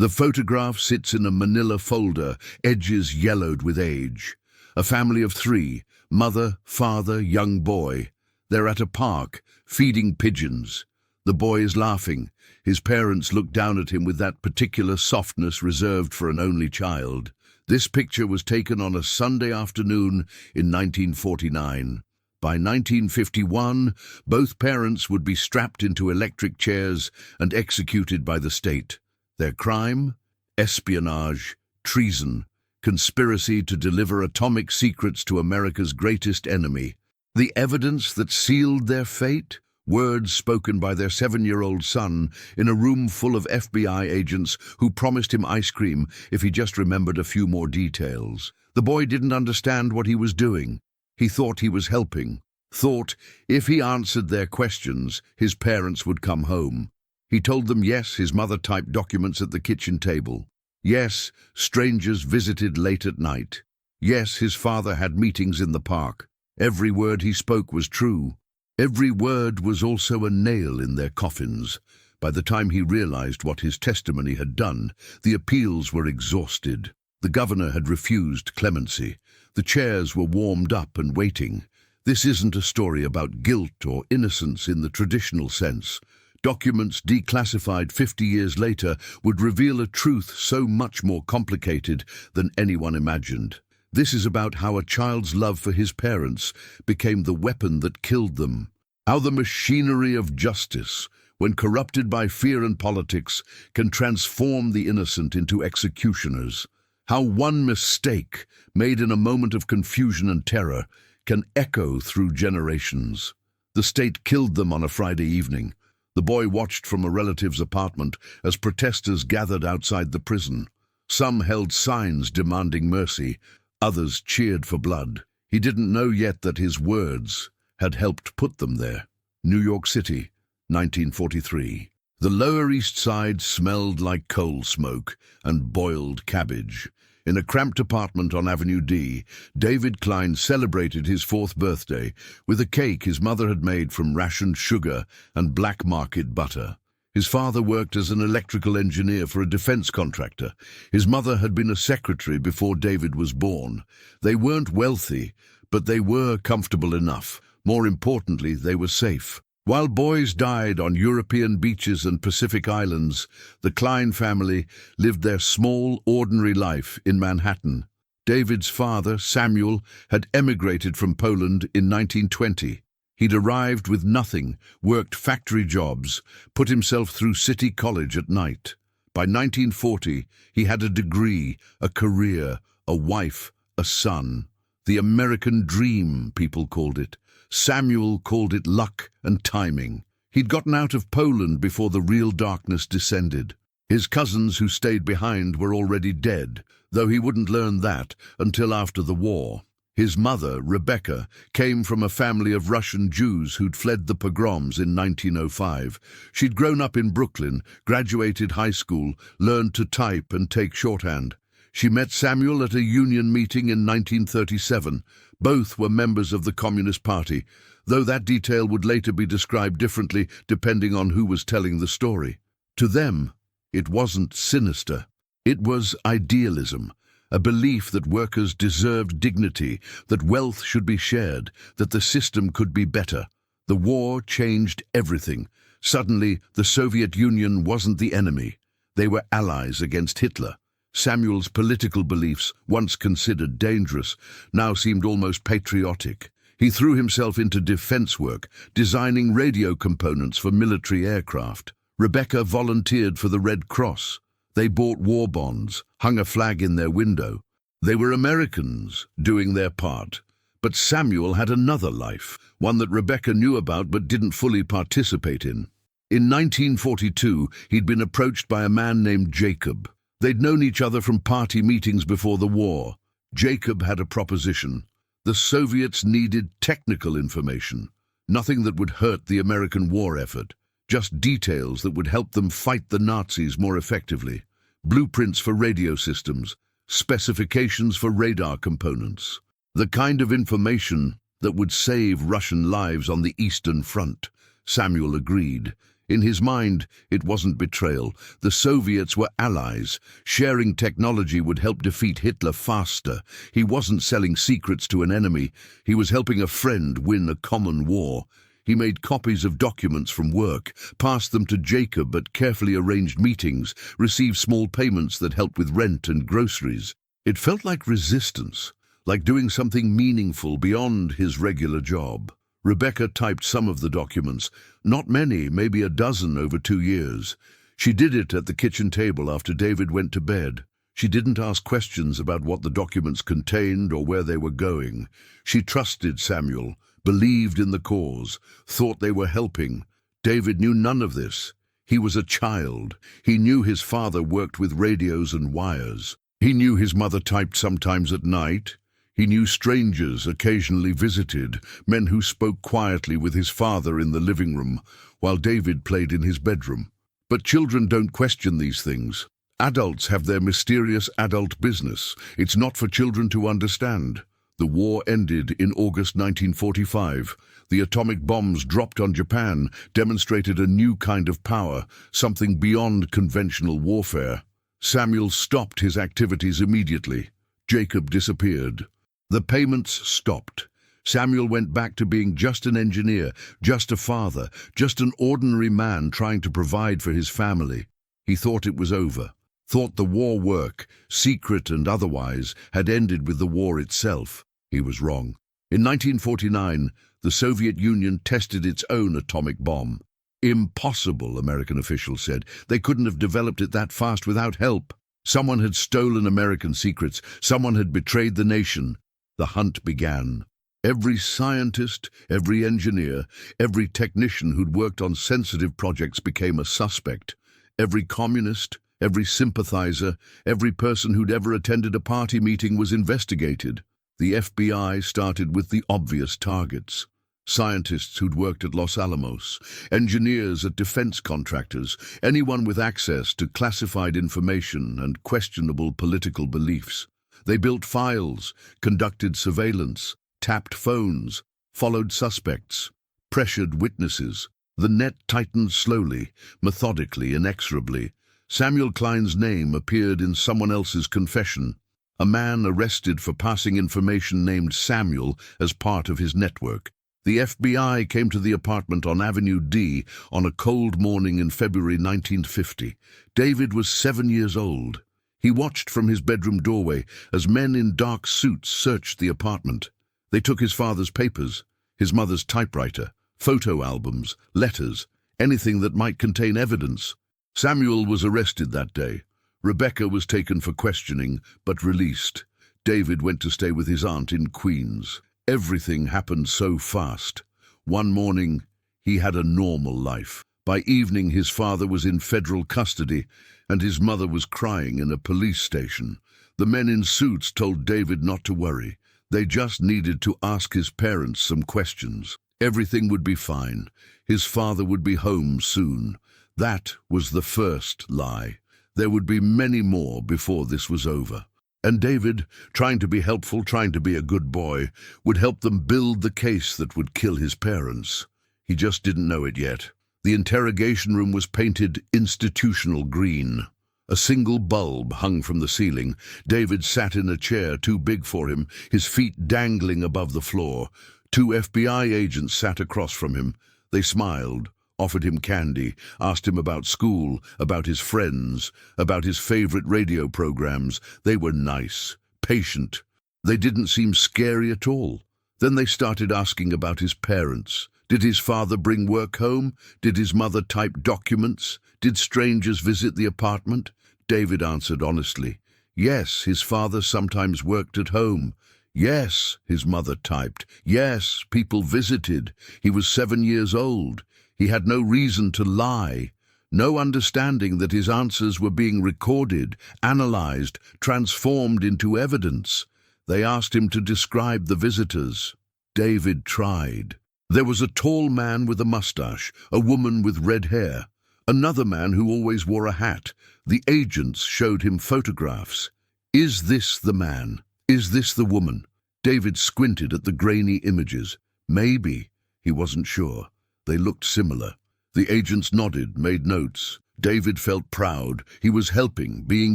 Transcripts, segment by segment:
The photograph sits in a manila folder, edges yellowed with age. A family of three, mother, father, young boy. They're at a park, feeding pigeons. The boy is laughing. His parents look down at him with that particular softness reserved for an only child. This picture was taken on a Sunday afternoon in 1949. By 1951, both parents would be strapped into electric chairs and executed by the state. Their crime? Espionage, treason, conspiracy to deliver atomic secrets to America's greatest enemy. The evidence that sealed their fate? Words spoken by their 7-year-old son in a room full of FBI agents who promised him ice cream if he just remembered a few more details. The boy didn't understand what he was doing. He thought he was helping. Thought if he answered their questions, his parents would come home. He told them yes, his mother typed documents at the kitchen table. Yes, strangers visited late at night. Yes, his father had meetings in the park. Every word he spoke was true. Every word was also a nail in their coffins. By the time he realized what his testimony had done, the appeals were exhausted. The governor had refused clemency. The chairs were warmed up and waiting. This isn't a story about guilt or innocence in the traditional sense. Documents declassified 50 years later would reveal a truth so much more complicated than anyone imagined. This is about how a child's love for his parents became the weapon that killed them. How the machinery of justice, when corrupted by fear and politics, can transform the innocent into executioners. How one mistake, made in a moment of confusion and terror, can echo through generations. The state killed them on a Friday evening. The boy watched from a relative's apartment as protesters gathered outside the prison. Some held signs demanding mercy. Others cheered for blood. He didn't know yet that his words had helped put them there. New York City, 1943. The Lower East Side smelled like coal smoke and boiled cabbage. In a cramped apartment on Avenue D, David Klein celebrated his 4th birthday with a cake his mother had made from rationed sugar and black market butter. His father worked as an electrical engineer for a defense contractor. His mother had been a secretary before David was born. They weren't wealthy, but they were comfortable enough. More importantly, they were safe. While boys died on European beaches and Pacific islands, the Klein family lived their small, ordinary life in Manhattan. David's father, Samuel, had emigrated from Poland in 1920. He'd arrived with nothing, worked factory jobs, put himself through City College at night. By 1940, he had a degree, a career, a wife, a son. The American dream, people called it. Samuel called it luck and timing. He'd gotten out of Poland before the real darkness descended. His cousins who stayed behind were already dead, though he wouldn't learn that until after the war. His mother, Rebecca, came from a family of Russian Jews who'd fled the pogroms in 1905. She'd grown up in Brooklyn, graduated high school, learned to type and take shorthand. She met Samuel at a union meeting in 1937. Both were members of the Communist Party, though that detail would later be described differently depending on who was telling the story. To them, it wasn't sinister. It was idealism, a belief that workers deserved dignity, that wealth should be shared, that the system could be better. The war changed everything. Suddenly, the Soviet Union wasn't the enemy. They were allies against Hitler. Samuel's political beliefs, once considered dangerous, now seemed almost patriotic. He threw himself into defense work, designing radio components for military aircraft. Rebecca volunteered for the Red Cross. They bought war bonds, hung a flag in their window. They were Americans, doing their part. But Samuel had another life, one that Rebecca knew about but didn't fully participate in. In 1942, he'd been approached by a man named Jacob. They'd known each other from party meetings before the war. Jacob had a proposition. The Soviets needed technical information, nothing that would hurt the American war effort, just details that would help them fight the Nazis more effectively. Blueprints for radio systems, specifications for radar components. The kind of information that would save Russian lives on the Eastern Front. Samuel agreed. In his mind, it wasn't betrayal. The Soviets were allies. Sharing technology would help defeat Hitler faster. He wasn't selling secrets to an enemy. He was helping a friend win a common war. He made copies of documents from work, passed them to Jacob at carefully arranged meetings, received small payments that helped with rent and groceries. It felt like resistance, like doing something meaningful beyond his regular job. Rebecca typed some of the documents, not many, maybe a dozen over 2 years. She did it at the kitchen table after David went to bed. She didn't ask questions about what the documents contained or where they were going. She trusted Samuel, believed in the cause, thought they were helping. David knew none of this. He was a child. He knew his father worked with radios and wires. He knew his mother typed sometimes at night. He knew strangers occasionally visited, men who spoke quietly with his father in the living room, while David played in his bedroom. But children don't question these things. Adults have their mysterious adult business. It's not for children to understand. The war ended in August 1945. The atomic bombs dropped on Japan demonstrated a new kind of power, something beyond conventional warfare. Samuel stopped his activities immediately. Jacob disappeared. The payments stopped. Samuel went back to being just an engineer, just a father, just an ordinary man trying to provide for his family. He thought it was over, thought the war work, secret and otherwise, had ended with the war itself. He was wrong. In 1949, the Soviet Union tested its own atomic bomb. Impossible, American officials said. They couldn't have developed it that fast without help. Someone had stolen American secrets. Someone had betrayed the nation. The hunt began. Every scientist, every engineer, every technician who'd worked on sensitive projects became a suspect. Every communist, every sympathizer, every person who'd ever attended a party meeting was investigated. The FBI started with the obvious targets. Scientists who'd worked at Los Alamos, engineers at defense contractors, anyone with access to classified information and questionable political beliefs. They built files, conducted surveillance, tapped phones, followed suspects, pressured witnesses. The net tightened slowly, methodically, inexorably. Samuel Klein's name appeared in someone else's confession. A man arrested for passing information named Samuel as part of his network. The FBI came to the apartment on Avenue D on a cold morning in February 1950. David was 7 years old. He watched from his bedroom doorway as men in dark suits searched the apartment. They took his father's papers, his mother's typewriter, photo albums, letters, anything that might contain evidence. Samuel was arrested that day. Rebecca was taken for questioning, but released. David went to stay with his aunt in Queens. Everything happened so fast. One morning, he had a normal life. By evening, his father was in federal custody, and his mother was crying in a police station. The men in suits told David not to worry. They just needed to ask his parents some questions. Everything would be fine. His father would be home soon. That was the first lie. There would be many more before this was over. And David, trying to be helpful, trying to be a good boy, would help them build the case that would kill his parents. He just didn't know it yet. The interrogation room was painted institutional green. A single bulb hung from the ceiling. David sat in a chair too big for him, his feet dangling above the floor. 2 FBI agents sat across from him. They smiled, offered him candy, asked him about school, about his friends, about his favorite radio programs. They were nice, patient. They didn't seem scary at all. Then they started asking about his parents. Did his father bring work home? Did his mother type documents? Did strangers visit the apartment? David answered honestly. Yes, his father sometimes worked at home. Yes, his mother typed. Yes, people visited. He was 7 years old. He had no reason to lie. No understanding that his answers were being recorded, analyzed, transformed into evidence. They asked him to describe the visitors. David tried. There was a tall man with a mustache, a woman with red hair, another man who always wore a hat. The agents showed him photographs. Is this the man? Is this the woman? David squinted at the grainy images. Maybe. He wasn't sure. They looked similar. The agents nodded, made notes. David felt proud. He was helping, being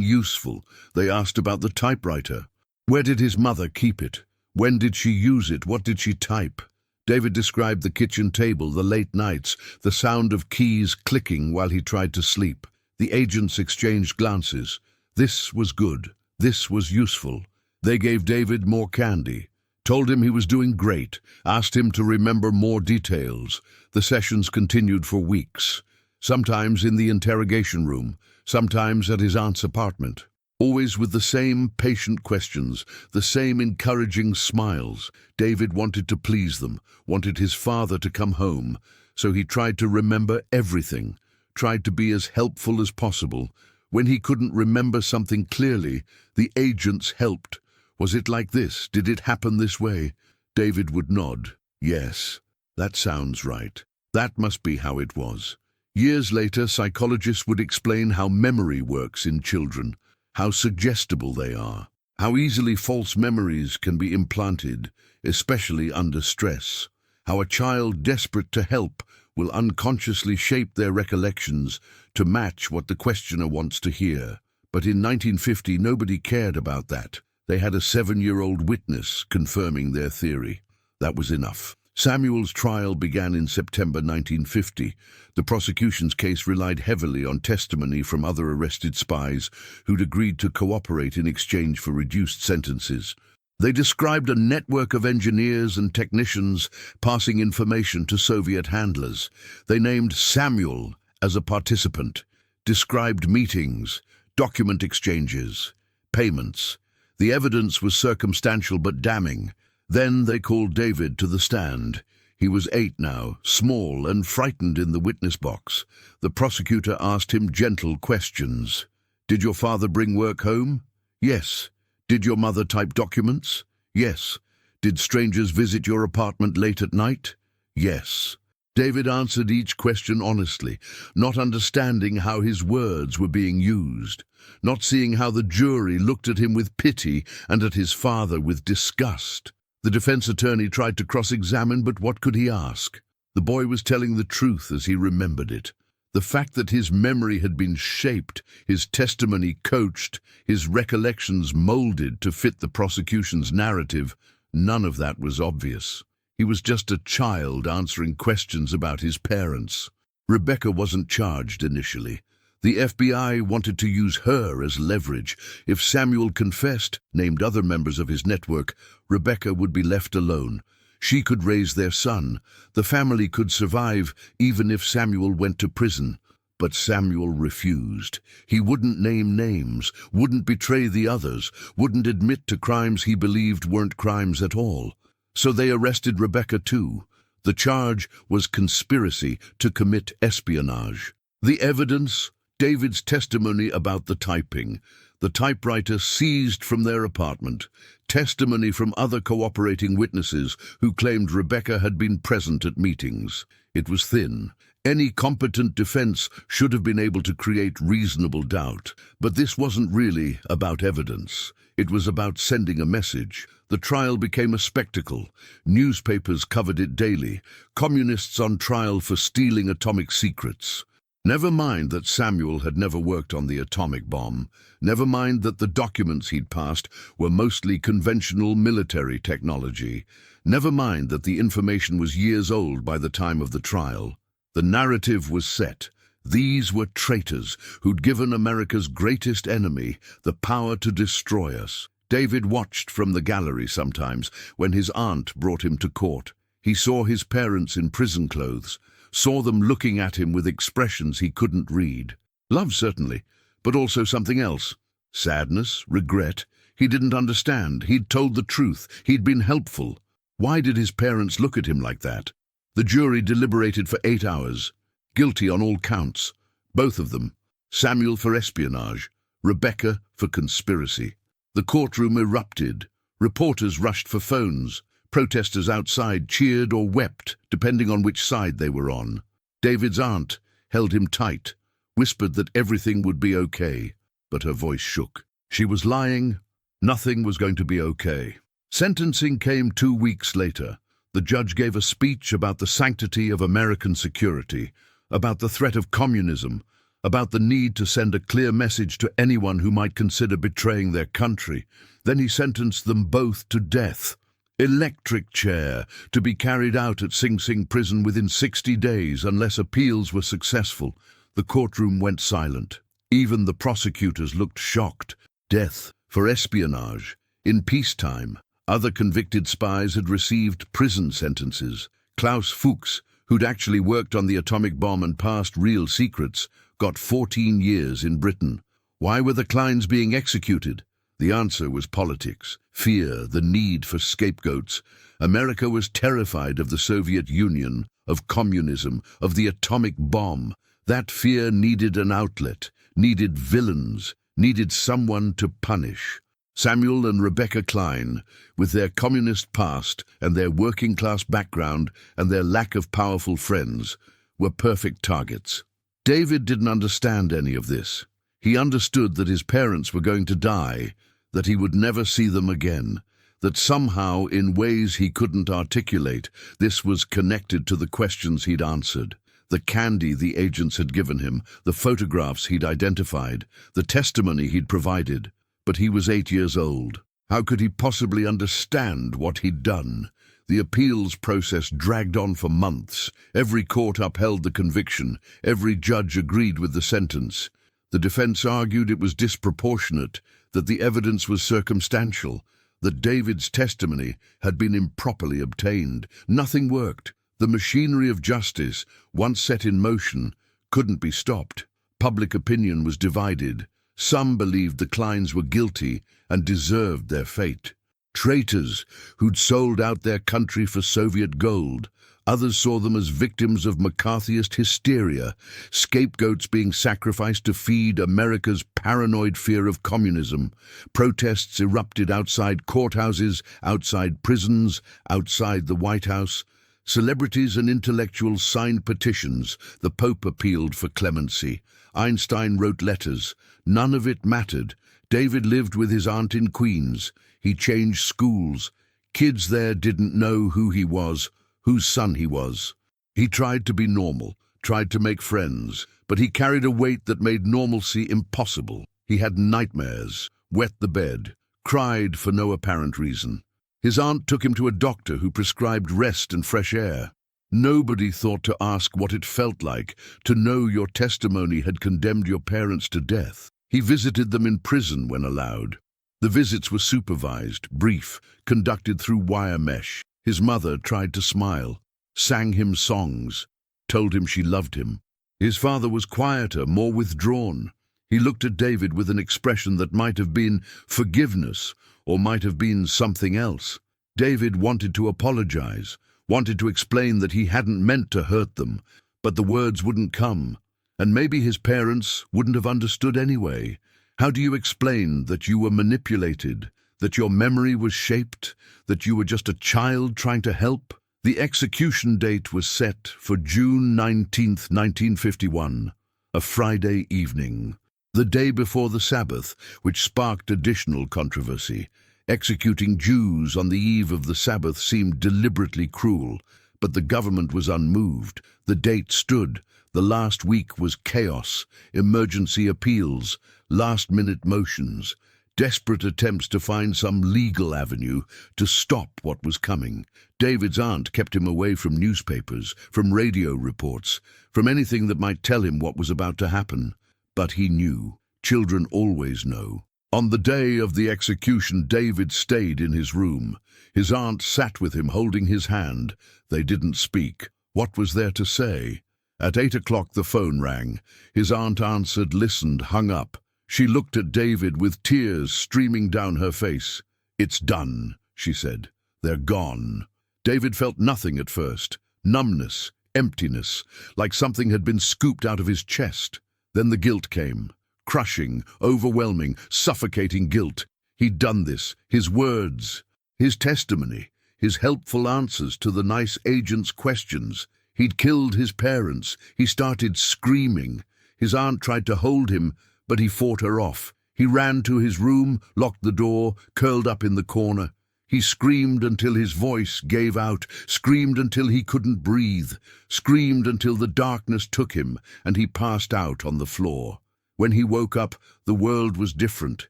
useful. They asked about the typewriter. Where did his mother keep it? When did she use it? What did she type? David described the kitchen table, the late nights, the sound of keys clicking while he tried to sleep. The agents exchanged glances. This was good. This was useful. They gave David more candy, told him he was doing great, asked him to remember more details. The sessions continued for weeks, sometimes in the interrogation room, sometimes at his aunt's apartment. Always with the same patient questions, the same encouraging smiles. David wanted to please them, wanted his father to come home, so he tried to remember everything, tried to be as helpful as possible. When he couldn't remember something clearly, the agents helped. Was it like this? Did it happen this way? David would nod. Yes, that sounds right. That must be how it was. Years later, psychologists would explain how memory works in children, how suggestible they are, how easily false memories can be implanted, especially under stress, how a child desperate to help will unconsciously shape their recollections to match what the questioner wants to hear. But in 1950, nobody cared about that. They had a 7-year-old witness confirming their theory. That was enough. Samuel's trial began in September 1950. The prosecution's case relied heavily on testimony from other arrested spies who'd agreed to cooperate in exchange for reduced sentences. They described a network of engineers and technicians passing information to Soviet handlers. They named Samuel as a participant, described meetings, document exchanges, payments. The evidence was circumstantial but damning. Then they called David to the stand. He was 8 now, small and frightened in the witness box. The prosecutor asked him gentle questions. Did your father bring work home? Yes. Did your mother type documents? Yes. Did strangers visit your apartment late at night? Yes. David answered each question honestly, not understanding how his words were being used, not seeing how the jury looked at him with pity and at his father with disgust. The defense attorney tried to cross-examine, but what could he ask? The boy was telling the truth as he remembered it. The fact that his memory had been shaped, his testimony coached, his recollections molded to fit the prosecution's narrative, none of that was obvious. He was just a child answering questions about his parents. Rebecca wasn't charged initially. The FBI wanted to use her as leverage. If Samuel confessed, named other members of his network, Rebecca would be left alone. She could raise their son. The family could survive even if Samuel went to prison. But Samuel refused. He wouldn't name names, wouldn't betray the others, wouldn't admit to crimes he believed weren't crimes at all. So they arrested Rebecca too. The charge was conspiracy to commit espionage. The evidence? David's testimony about the typing, the typewriter seized from their apartment, testimony from other cooperating witnesses who claimed Rebecca had been present at meetings. It was thin. Any competent defense should have been able to create reasonable doubt. But this wasn't really about evidence. It was about sending a message. The trial became a spectacle. Newspapers covered it daily. Communists on trial for stealing atomic secrets. Never mind that Samuel had never worked on the atomic bomb. Never mind that the documents he'd passed were mostly conventional military technology. Never mind that the information was years old by the time of the trial. The narrative was set. These were traitors who'd given America's greatest enemy the power to destroy us. David watched from the gallery sometimes when his aunt brought him to court. He saw his parents in prison clothes, saw them looking at him with expressions he couldn't read. Love, certainly, but also something else. Sadness, regret. He didn't understand. He'd told the truth. He'd been helpful. Why did his parents look at him like that? The jury deliberated for 8 hours. Guilty on all counts. Both of them. Samuel for espionage. Rebecca for conspiracy. The courtroom erupted. Reporters rushed for phones. Protesters outside cheered or wept, depending on which side they were on. David's aunt held him tight, whispered that everything would be okay, but her voice shook. She was lying. Nothing was going to be okay. Sentencing came 2 weeks later. The judge gave a speech about the sanctity of American security. about the threat of communism, about the need to send a clear message to anyone who might consider betraying their country. Then he sentenced them both to death. Electric chair, to be carried out at Sing Sing prison within 60 days unless appeals were successful. The courtroom went silent. Even the prosecutors looked shocked. Death for espionage. In peacetime, other convicted spies had received prison sentences. Klaus Fuchs, who'd actually worked on the atomic bomb and passed real secrets, got 14 years in Britain. Why were the Kleins being executed? The answer was politics, fear, the need for scapegoats. America was terrified of the Soviet Union, of communism, of the atomic bomb. That fear needed an outlet, needed villains, needed someone to punish. Samuel and Rebecca Klein, with their communist past and their working-class background and their lack of powerful friends, were perfect targets. David didn't understand any of this. He understood that his parents were going to die, that he would never see them again, that somehow, in ways he couldn't articulate, this was connected to the questions he'd answered. The candy the agents had given him, the photographs he'd identified, the testimony he'd provided. But he was 8 years old. How could he possibly understand what he'd done? The appeals process dragged on for months. Every court upheld the conviction. Every judge agreed with the sentence. The defense argued it was disproportionate, that the evidence was circumstantial, that David's testimony had been improperly obtained. Nothing worked. The machinery of justice, once set in motion, couldn't be stopped. Public opinion was divided. Some believed the Kleins were guilty and deserved their fate. Traitors who'd sold out their country for Soviet gold. Others saw them as victims of McCarthyist hysteria, scapegoats being sacrificed to feed America's paranoid fear of communism. Protests erupted outside courthouses, outside prisons, outside the White House. Celebrities and intellectuals signed petitions. The Pope appealed for clemency. Einstein wrote letters. None of it mattered. David lived with his aunt in Queens. He changed schools. Kids there didn't know who he was, whose son he was. He tried to be normal, tried to make friends, but he carried a weight that made normalcy impossible. He had nightmares, wet the bed, cried for no apparent reason. His aunt took him to a doctor who prescribed rest and fresh air. Nobody thought to ask what it felt like to know your testimony had condemned your parents to death. He visited them in prison when allowed. The visits were supervised, brief, conducted through wire mesh. His mother tried to smile, sang him songs, told him she loved him. His father was quieter, more withdrawn. He looked at David with an expression that might have been forgiveness or might have been something else. David wanted to apologize, wanted to explain that he hadn't meant to hurt them, but the words wouldn't come. And maybe his parents wouldn't have understood anyway. How do you explain that you were manipulated, that your memory was shaped, that you were just a child trying to help? The execution date was set for June 19th, 1951, a Friday evening, the day before the Sabbath, which sparked additional controversy. Executing Jews on the eve of the Sabbath seemed deliberately cruel, but the government was unmoved. The date stood. The last week was chaos, emergency appeals, last-minute motions, desperate attempts to find some legal avenue to stop what was coming. David's aunt kept him away from newspapers, from radio reports, from anything that might tell him what was about to happen. But he knew. Children always know. On the day of the execution, David stayed in his room. His aunt sat with him, holding his hand. They didn't speak. What was there to say? At 8 o'clock the phone rang. His aunt answered, listened, hung up. She looked at David with tears streaming down her face. "It's done," she said. "They're gone." David felt nothing at first. Numbness, emptiness, like something had been scooped out of his chest. Then the guilt came. Crushing, overwhelming, suffocating guilt. He'd done this. His words, his testimony, his helpful answers to the nice agent's questions. He'd killed his parents. He started screaming. His aunt tried to hold him, but he fought her off. He ran to his room, locked the door, curled up in the corner. He screamed until his voice gave out, screamed until he couldn't breathe, screamed until the darkness took him and he passed out on the floor. When he woke up, the world was different,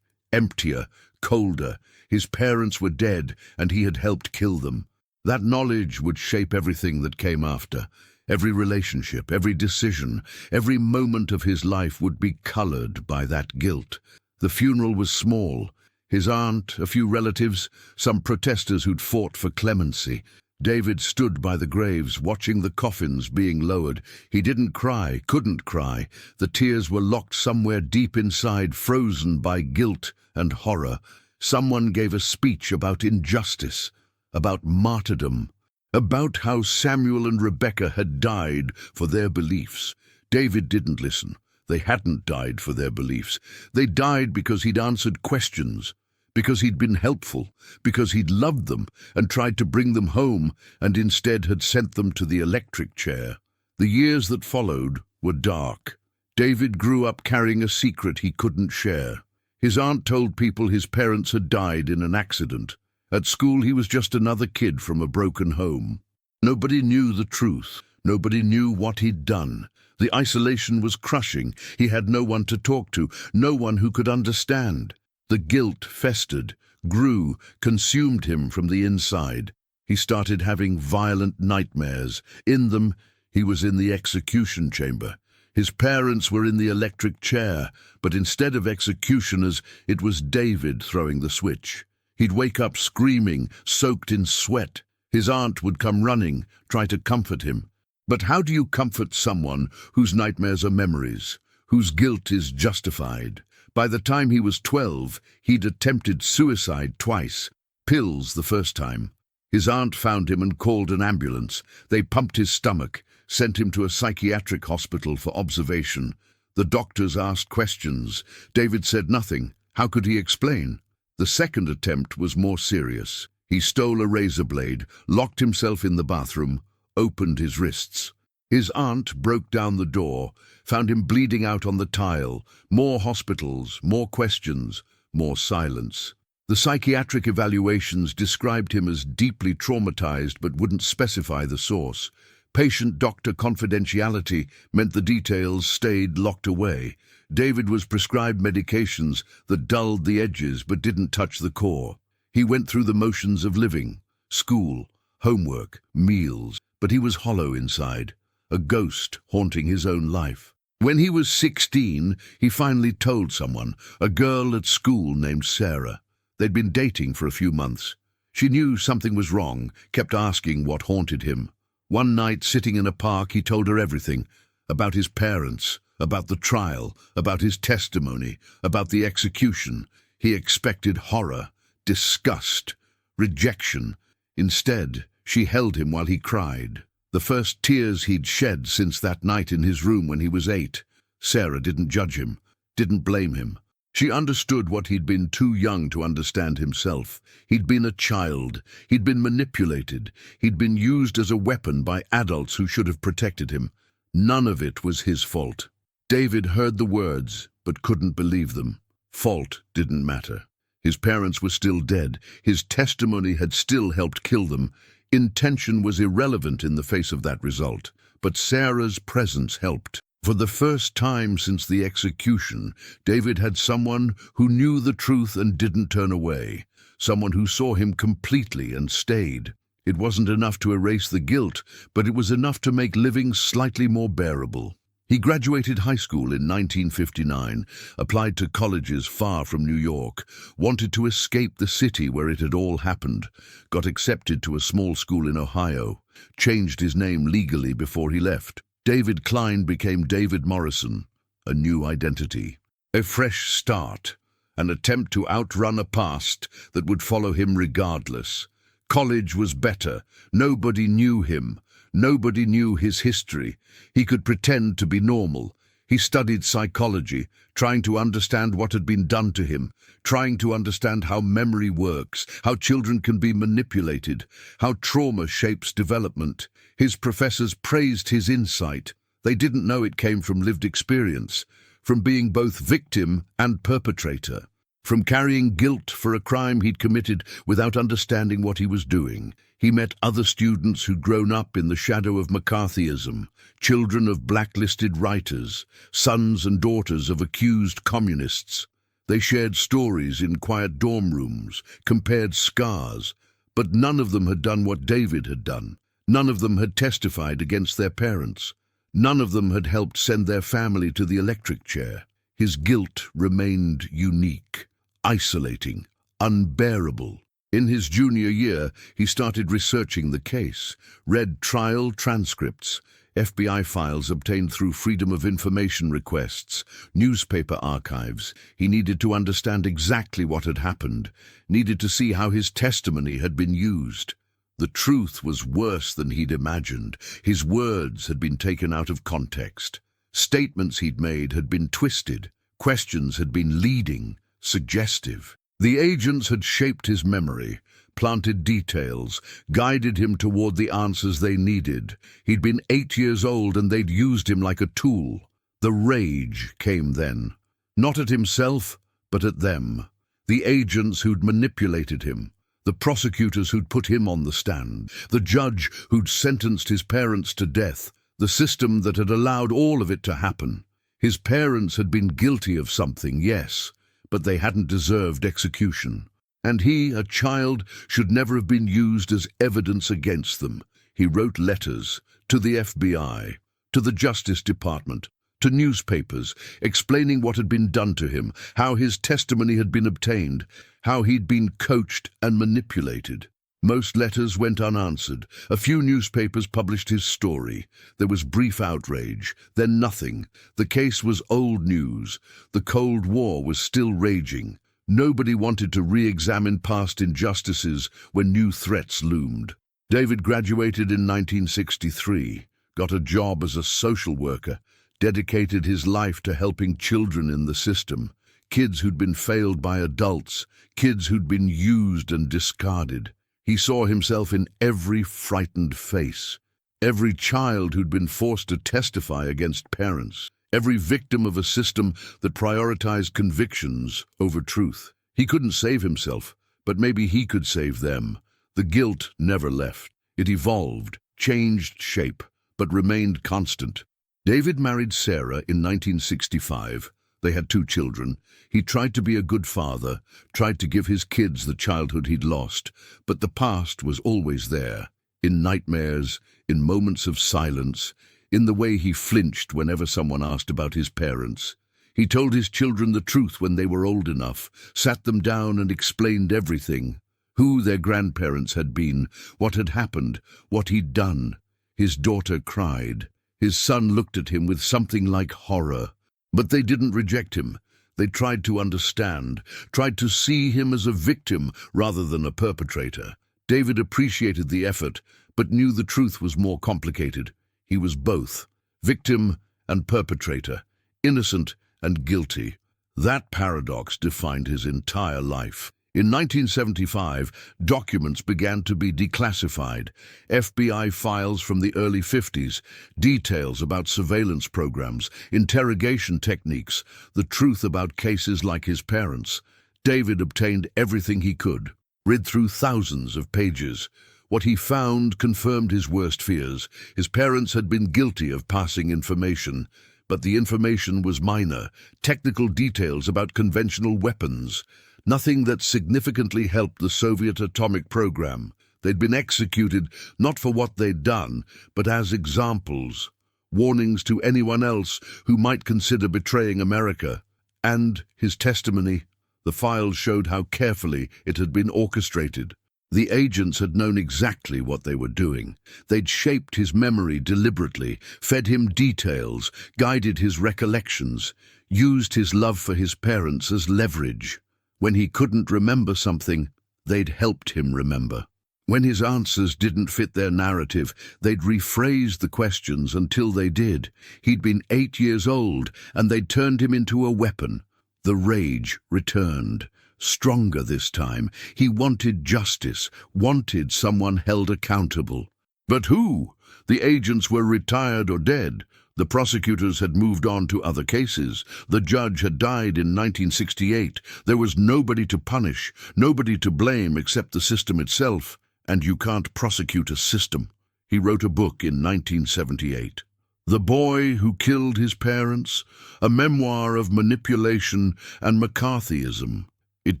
emptier, colder. His parents were dead and he had helped kill them. That knowledge would shape everything that came after. Every relationship, every decision, every moment of his life would be colored by that guilt. The funeral was small. His aunt, a few relatives, some protesters who'd fought for clemency. David stood by the graves, watching the coffins being lowered. He didn't cry, couldn't cry. The tears were locked somewhere deep inside, frozen by guilt and horror. Someone gave a speech about injustice, about martyrdom, about how Samuel and Rebecca had died for their beliefs. David didn't listen. They hadn't died for their beliefs. They died because he'd answered questions, because he'd been helpful, because he'd loved them and tried to bring them home, and instead had sent them to the electric chair. The years that followed were dark. David grew up carrying a secret he couldn't share. His aunt told people his parents had died in an accident. At school, he was just another kid from a broken home. Nobody knew the truth. Nobody knew what he'd done. The isolation was crushing. He had no one to talk to, no one who could understand. The guilt festered, grew, consumed him from the inside. He started having violent nightmares. In them, he was in the execution chamber. His parents were in the electric chair, but instead of executioners, it was David throwing the switch. He'd wake up screaming, soaked in sweat. His aunt would come running, try to comfort him. But how do you comfort someone whose nightmares are memories, whose guilt is justified? By the time he was 12, he'd attempted suicide twice, pills the first time. His aunt found him and called an ambulance. They pumped his stomach, sent him to a psychiatric hospital for observation. The doctors asked questions. David said nothing. How could he explain? The second attempt was more serious. He stole a razor blade, locked himself in the bathroom, opened his wrists. His aunt broke down the door, found him bleeding out on the tile. More hospitals, more questions, more silence. The psychiatric evaluations described him as deeply traumatized but wouldn't specify the source. Patient-doctor confidentiality meant the details stayed locked away. David was prescribed medications that dulled the edges but didn't touch the core. He went through the motions of living, school, homework, meals, but he was hollow inside, a ghost haunting his own life. When he was 16, he finally told someone, a girl at school named Sarah. They'd been dating for a few months. She knew something was wrong, kept asking what haunted him. One night, sitting in a park, he told her everything, about his parents, about the trial, about his testimony, about the execution. He expected horror, disgust, rejection. Instead, she held him while he cried. The first tears he'd shed since that night in his room when he was 8. Sarah didn't judge him, didn't blame him. She understood what he'd been too young to understand himself. He'd been a child. He'd been manipulated. He'd been used as a weapon by adults who should have protected him. None of it was his fault. David heard the words, but couldn't believe them. Fault didn't matter. His parents were still dead. His testimony had still helped kill them. Intention was irrelevant in the face of that result, but Sarah's presence helped. For the first time since the execution, David had someone who knew the truth and didn't turn away, someone who saw him completely and stayed. It wasn't enough to erase the guilt, but it was enough to make living slightly more bearable. He graduated high school in 1959, applied to colleges far from New York, wanted to escape the city where it had all happened, got accepted to a small school in Ohio, changed his name legally before he left. David Klein became David Morrison, a new identity, a fresh start, an attempt to outrun a past that would follow him regardless. College was better. Nobody knew him. Nobody knew his history. He could pretend to be normal. He studied psychology, trying to understand what had been done to him, trying to understand how memory works, how children can be manipulated, how trauma shapes development. His professors praised his insight. They didn't know it came from lived experience, from being both victim and perpetrator. From carrying guilt for a crime he'd committed without understanding what he was doing, he met other students who'd grown up in the shadow of McCarthyism, children of blacklisted writers, sons and daughters of accused communists. They shared stories in quiet dorm rooms, compared scars, but none of them had done what David had done. None of them had testified against their parents. None of them had helped send their family to the electric chair. His guilt remained unique, isolating, unbearable. In his junior year, he started researching the case, read trial transcripts, FBI files obtained through Freedom of Information requests, newspaper archives. He needed to understand exactly what had happened, needed to see how his testimony had been used. The truth was worse than he'd imagined. His words had been taken out of context. Statements he'd made had been twisted. Questions had been leading, suggestive. The agents had shaped his memory, planted details, guided him toward the answers they needed. He'd been 8 years old and they'd used him like a tool. The rage came then. Not at himself, but at them. The agents who'd manipulated him. The prosecutors who'd put him on the stand. The judge who'd sentenced his parents to death. The system that had allowed all of it to happen. His parents had been guilty of something, yes, but they hadn't deserved execution. And he, a child, should never have been used as evidence against them. He wrote letters to the FBI, to the Justice Department, to newspapers, explaining what had been done to him, how his testimony had been obtained, how he'd been coached and manipulated. Most letters went unanswered. A few newspapers published his story. There was brief outrage, then nothing. The case was old news. The Cold War was still raging. Nobody wanted to re-examine past injustices when new threats loomed. David graduated in 1963, got a job as a social worker, dedicated his life to helping children in the system, kids who'd been failed by adults, kids who'd been used and discarded. He saw himself in every frightened face, every child who'd been forced to testify against parents, every victim of a system that prioritized convictions over truth. He couldn't save himself, but maybe he could save them. The guilt never left. It evolved, changed shape, but remained constant. David married Sarah in 1965. They had 2 children. He tried to be a good father, tried to give his kids the childhood he'd lost, but the past was always there, in nightmares, in moments of silence, in the way he flinched whenever someone asked about his parents. He told his children the truth when they were old enough, sat them down and explained everything, who their grandparents had been, what had happened, what he'd done. His daughter cried. His son looked at him with something like horror. But they didn't reject him. They tried to understand, tried to see him as a victim rather than a perpetrator. David appreciated the effort, but knew the truth was more complicated. He was both, victim and perpetrator, innocent and guilty. That paradox defined his entire life. In 1975, documents began to be declassified. FBI files from the early 50s, details about surveillance programs, interrogation techniques, the truth about cases like his parents. David obtained everything he could, read through thousands of pages. What he found confirmed his worst fears. His parents had been guilty of passing information, but the information was minor, technical details about conventional weapons. Nothing that significantly helped the Soviet atomic program. They'd been executed not for what they'd done, but as examples, warnings to anyone else who might consider betraying America. And his testimony, the files showed how carefully it had been orchestrated. The agents had known exactly what they were doing. They'd shaped his memory deliberately, fed him details, guided his recollections, used his love for his parents as leverage. When he couldn't remember something, they'd helped him remember. When his answers didn't fit their narrative, they'd rephrase the questions until they did. He'd been 8 years old, and they'd turned him into a weapon. The rage returned, stronger this time. He wanted justice, wanted someone held accountable. But who? The agents were retired or dead. The prosecutors had moved on to other cases. The judge had died in 1968. There was nobody to punish, nobody to blame except the system itself. And you can't prosecute a system. He wrote a book in 1978. The Boy Who Killed His Parents, a memoir of manipulation and McCarthyism. It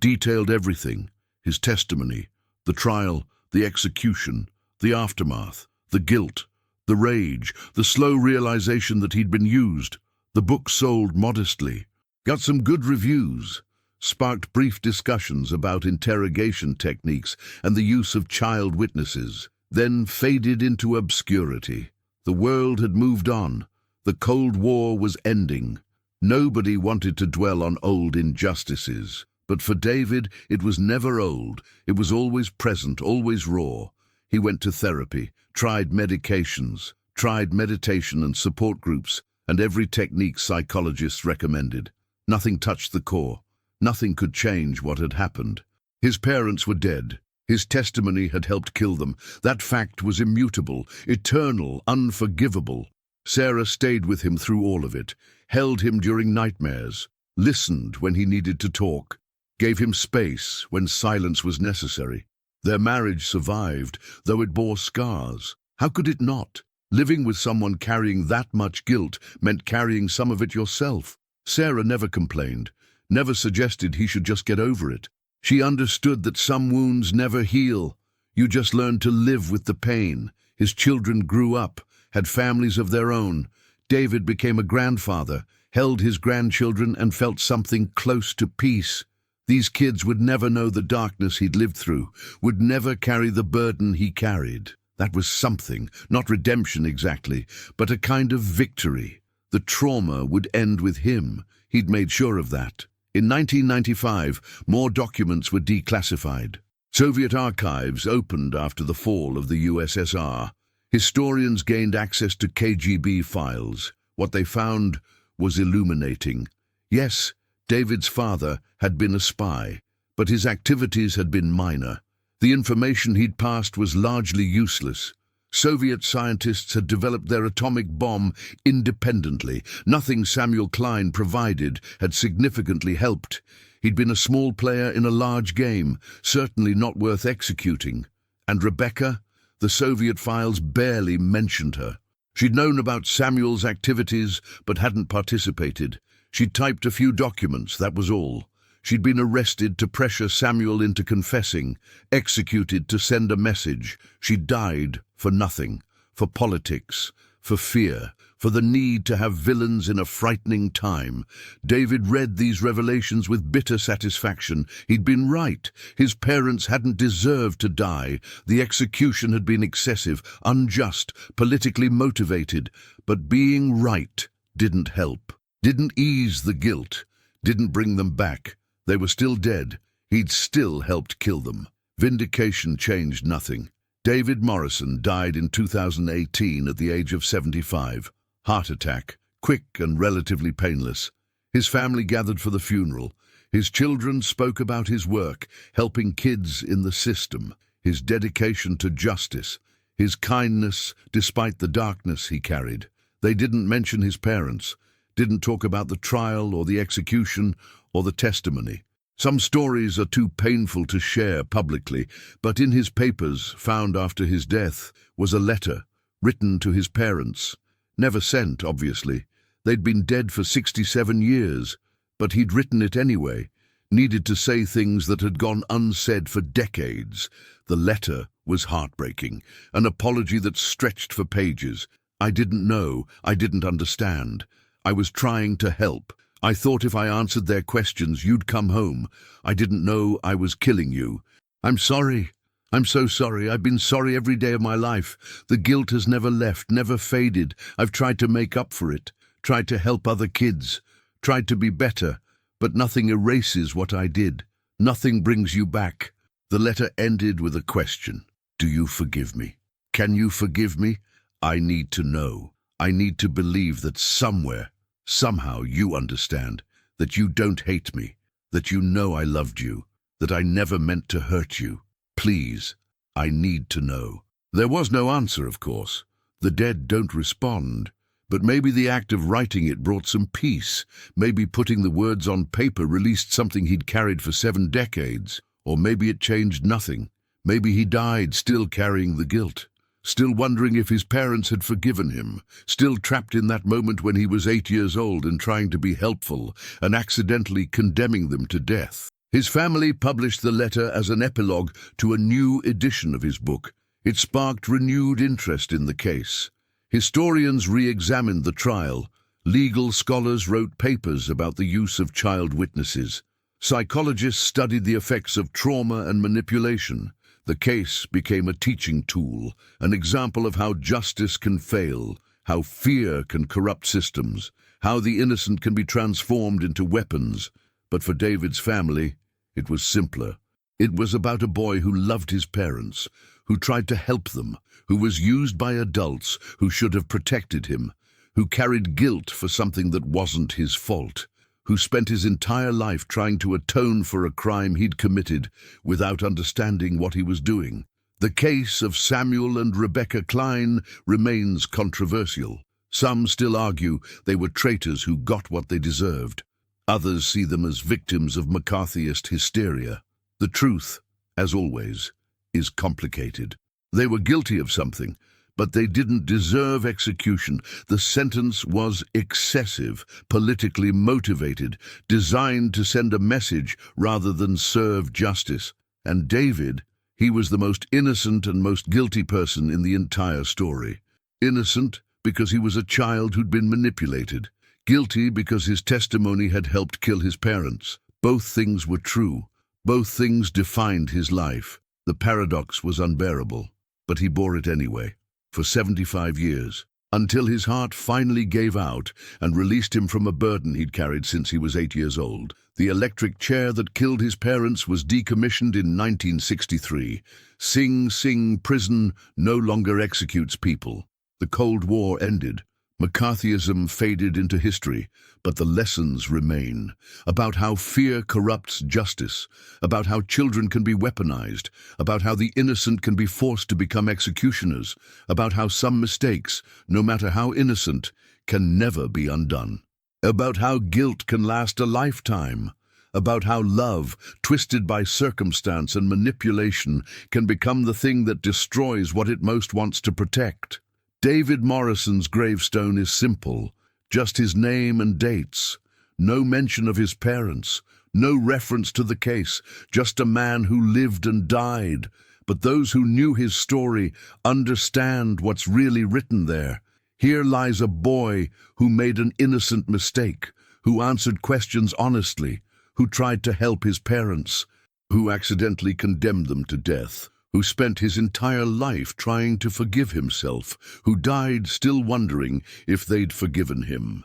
detailed everything: his testimony, the trial, the execution, the aftermath, the guilt, the rage, the slow realization that he'd been used. The book sold modestly, got some good reviews, sparked brief discussions about interrogation techniques and the use of child witnesses, then faded into obscurity. The world had moved on. The Cold War was ending. Nobody wanted to dwell on old injustices. But for David, it was never old. It was always present, always raw. He went to therapy, tried medications, tried meditation and support groups, and every technique psychologists recommended. Nothing touched the core. Nothing could change what had happened. His parents were dead. His testimony had helped kill them. That fact was immutable, eternal, unforgivable. Sarah stayed with him through all of it, held him during nightmares, listened when he needed to talk, gave him space when silence was necessary. Their marriage survived, though it bore scars. How could it not? Living with someone carrying that much guilt meant carrying some of it yourself. Sarah never complained, never suggested he should just get over it. She understood that some wounds never heal. You just learn to live with the pain. His children grew up, had families of their own. David became a grandfather, held his grandchildren, and felt something close to peace. These kids would never know the darkness he'd lived through, would never carry the burden he carried. That was something, not redemption exactly, but a kind of victory. The trauma would end with him. He'd made sure of that. In 1995, more documents were declassified. Soviet archives opened after the fall of the USSR. Historians gained access to KGB files. What they found was illuminating. Yes, David's father had been a spy, but his activities had been minor. The information he'd passed was largely useless. Soviet scientists had developed their atomic bomb independently. Nothing Samuel Klein provided had significantly helped. He'd been a small player in a large game, certainly not worth executing. And Rebecca? The Soviet files barely mentioned her. She'd known about Samuel's activities, but hadn't participated. She'd typed a few documents, that was all. She'd been arrested to pressure Samuel into confessing, executed to send a message. She died for nothing, for politics, for fear, for the need to have villains in a frightening time. David read these revelations with bitter satisfaction. He'd been right. His parents hadn't deserved to die. The execution had been excessive, unjust, politically motivated. But being right didn't help, didn't ease the guilt, didn't bring them back. They were still dead. He'd still helped kill them. Vindication changed nothing. David Morrison died in 2018 at the age of 75. Heart attack, quick and relatively painless. His family gathered for the funeral. His children spoke about his work, helping kids in the system, his dedication to justice, his kindness despite the darkness he carried. They didn't mention his parents, didn't talk about the trial or the execution or the testimony. Some stories are too painful to share publicly, but in his papers, found after his death, was a letter written to his parents. Never sent, obviously. They'd been dead for 67 years, but he'd written it anyway, needed to say things that had gone unsaid for decades. The letter was heartbreaking, an apology that stretched for pages. I didn't know, I didn't understand. I was trying to help. I thought if I answered their questions, you'd come home. I didn't know I was killing you. I'm sorry. I'm so sorry. I've been sorry every day of my life. The guilt has never left, never faded. I've tried to make up for it, tried to help other kids, tried to be better, but nothing erases what I did. Nothing brings you back. The letter ended with a question. Do you forgive me? Can you forgive me? I need to know. I need to believe that somewhere, somehow you understand, that you don't hate me, that you know I loved you, that I never meant to hurt you. Please, I need to know. There was no answer, of course. The dead don't respond. But maybe the act of writing it brought some peace. Maybe putting the words on paper released something he'd carried for 7 decades. Or maybe it changed nothing. Maybe he died still carrying the guilt, still wondering if his parents had forgiven him, still trapped in that moment when he was 8 years old and trying to be helpful and accidentally condemning them to death. His family published the letter as an epilogue to a new edition of his book. It sparked renewed interest in the case. Historians re-examined the trial. Legal scholars wrote papers about the use of child witnesses. Psychologists studied the effects of trauma and manipulation. The case became a teaching tool, an example of how justice can fail, how fear can corrupt systems, how the innocent can be transformed into weapons. But for David's family, it was simpler. It was about a boy who loved his parents, who tried to help them, who was used by adults who should have protected him, who carried guilt for something that wasn't his fault, who spent his entire life trying to atone for a crime he'd committed without understanding what he was doing. The case of Samuel and Rebecca Klein remains controversial. Some still argue they were traitors who got what they deserved. Others see them as victims of McCarthyist hysteria. The truth, as always, is complicated. They were guilty of something, but they didn't deserve execution. The sentence was excessive, politically motivated, designed to send a message rather than serve justice. And David, he was the most innocent and most guilty person in the entire story. Innocent because he was a child who'd been manipulated. Guilty because his testimony had helped kill his parents. Both things were true. Both things defined his life. The paradox was unbearable, but he bore it anyway, for 75 years, until his heart finally gave out and released him from a burden he'd carried since he was 8 years old. The electric chair that killed his parents was decommissioned in 1963. Sing Sing prison no longer executes people. The Cold War ended. McCarthyism faded into history, but the lessons remain, about how fear corrupts justice, about how children can be weaponized, about how the innocent can be forced to become executioners, about how some mistakes, no matter how innocent, can never be undone, about how guilt can last a lifetime, about how love, twisted by circumstance and manipulation, can become the thing that destroys what it most wants to protect. David Morrison's gravestone is simple, just his name and dates. No mention of his parents, no reference to the case, just a man who lived and died. But those who knew his story understand what's really written there. Here lies a boy who made an innocent mistake, who answered questions honestly, who tried to help his parents, who accidentally condemned them to death, who spent his entire life trying to forgive himself, who died still wondering if they'd forgiven him.